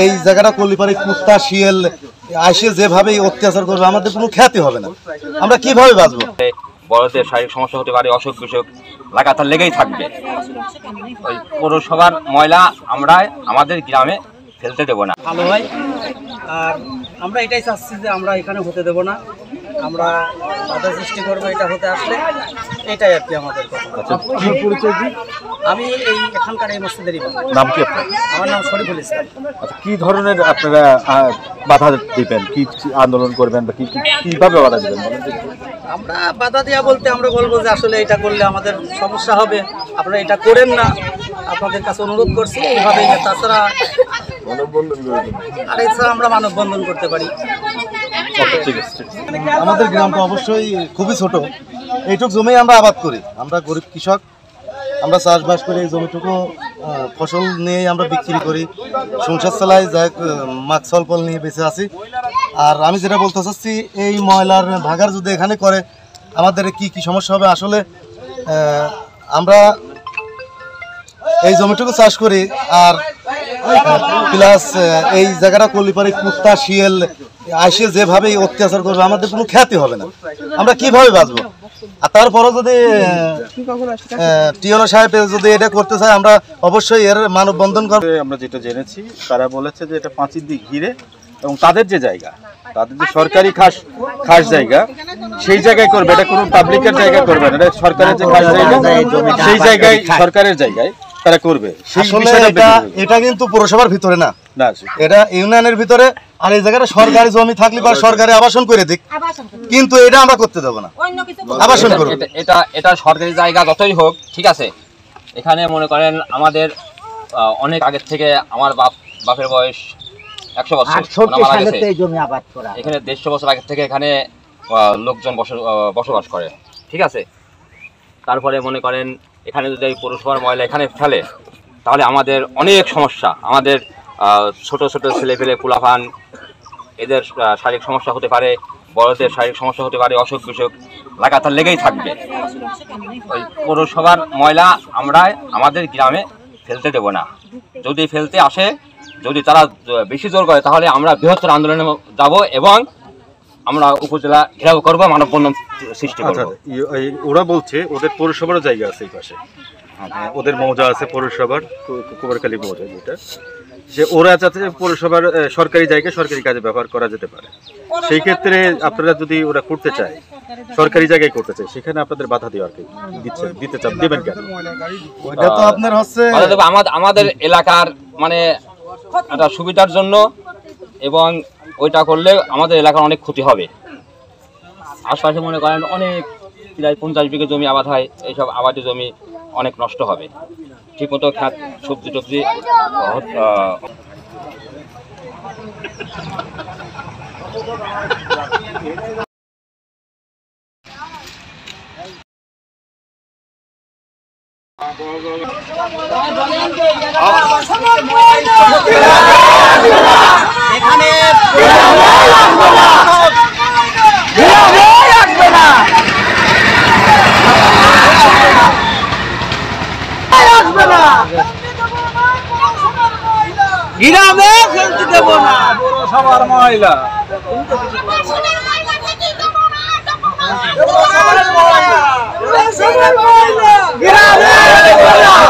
এই জায়গাটা করলে পারে কুত্তা শিয়াল আসে যেভাবে অত্যাচার করবে আমাদের কোনো খ্যাতি হবে না, আমরা কিভাবে বাঁচবো? বড়দের শারীরিক সমস্যা হতে পারে, অসুখ বিসুখ লাগাতার লেগেই থাকবে। ওই পৌরসভার ময়লা আমরা আমাদের গ্রামে ফেলতে দেবো না। ভালো হয়, আর আমরা এটাই চাচ্ছি যে আমরা এখানে হতে দেবো না, আমরা বাধা সৃষ্টি করবো এটা হতে আসলে, এটাই আর কি আমাদের কথা। আমি এই এখানকার এই মসজিদের ইমাম। নাম কি আপনার? আমার নাম শরীফুল ইসলাম। আচ্ছা, কি ধরনের আপনারা বাধা দিবেন, কি আন্দোলন করবেন বা কিভাবে বাধা দিবেন বলেন? আমরা বাধা দেওয়া বলতে আমরা বলবো যে আসলে এটা করলে আমাদের সমস্যা হবে, আপনারা এটা করেন না, আপনাদের কাছে অনুরোধ করছি এইভাবে। তাছাড়া আর এছাড়া আমরা মানববন্ধন করতে পারি। আমাদের গ্রামটা অবশ্যই খুবই ছোট, এইটুক জমি আমরা আবাদ করি, আমরা গরিব কৃষক, আমরা চাষবাস করি, এই জমিটুকু ফসল নিয়ে আমরা বিক্রি করি, সংসার চালাই, যাই মাছ ফল নিয়ে বেঁচে আছি। আর আমি যেটা বলতে চাচ্ছি, এই ময়লার ভাগার যদি এখানে করে আমাদের কি কি সমস্যা হবে? আসলে আমরা এই জমিটুকু চাষ করি, আর প্লাস এই জায়গাটা করলে পারে কুত্তা শিয়াল আসে যেভাবে অত্যাচার করবে আমাদের কোনো খ্যাতি হবে না, আমরা কিভাবে বাঁচবো? আর তারপরে যদি টিওনো সাহেব যদি এটা করতে চায় আমরা অবশ্যই এর মানববন্ধন করব। আমরা যেটা জেনেছি তারা বলেছে যে এটা 5 দিক ঘিরে, এবং তাদের যে জায়গা, তাদের যে সরকারি খাস জায়গা, সেই জায়গায় করবে, এটা কোনো পাবলিকের জায়গা করবে না, এটা সরকারের যে খাস জায়গা সেই জায়গায় সরকারের জায়গায় তারা করবে। এটা কিন্তু পৌরসভার ভিতরে না, এটা ইউনিয়নের ভিতরে, আর এই জায়গাটা সরকারি জমি থাকলে বা সরকারি আবাসন করে দিক, কিন্তু এটা আমরা করতে দেবো না, আবাসন করব। এটা সরকারি জায়গা যতই হোক, ঠিক আছে। এখানে মনে করেন আমাদের অনেক আগের থেকে, আমার বাপের বয়স 100 বছর, এখানে 150 বছর আগের থেকে এখানে লোকজন বসবাস করে, ঠিক আছে। তারপরে মনে করেন এখানে যদি পৌরসভার ময়লা এখানে ফেলে তাহলে আমাদের অনেক সমস্যা, আমাদের ছোট ছোট ছেলেপেলে পোলাপান, এদের শারীরিক সমস্যা হতে পারে, বড়দের শারীরিক সমস্যা হতে পারে, অসুখ বিসুখ লাগাতার লেগেই থাকবে। ওই পৌরসভার ময়লা আমরা আমাদের গ্রামে ফেলতে দেব না, যদি ফেলতে আসে, যদি তারা বেশি জোর করে তাহলে আমরা বৃহত্তর আন্দোলনে যাব এবং আমরা উপজেলা ঘেরাও করবো, মানববন্ধন সৃষ্টি করব। ওরা বলছে ওদের পৌরসভার জায়গা আছে এই পাশে, ওদের মৌজা আছে পৌরসভার, কুমারখালী মৌজা, যেটা যে ওরা যাতে পৌরসভার সরকারি জায়গা সরকারি কাজে ব্যবহার করা যেতে পারে, সেই ক্ষেত্রে আপনারা যদি ওরা করতে চায়, সরকারি জায়গায় করতে চায়, সেখানে আপনাদের বাধা দেওয়ার কি দিতে চান, দেবেন কেন? আপনার হচ্ছে আমাদের এলাকার মানে একটা সুবিধার জন্য, এবং ওইটা করলে আমাদের এলাকার অনেক ক্ষতি হবে। আশপাশে মনে করেন অনেক প্রায় 50 বিঘা জমি আবাদ হয়, এইসব আবাদি জমি অনেক নষ্ট হবে, ঠিক মতো খাত সবজি টবজি এখানে গ্রামে ফেলতে দেব না, পৌরসভার ময়লা গ্রামে আসবে না।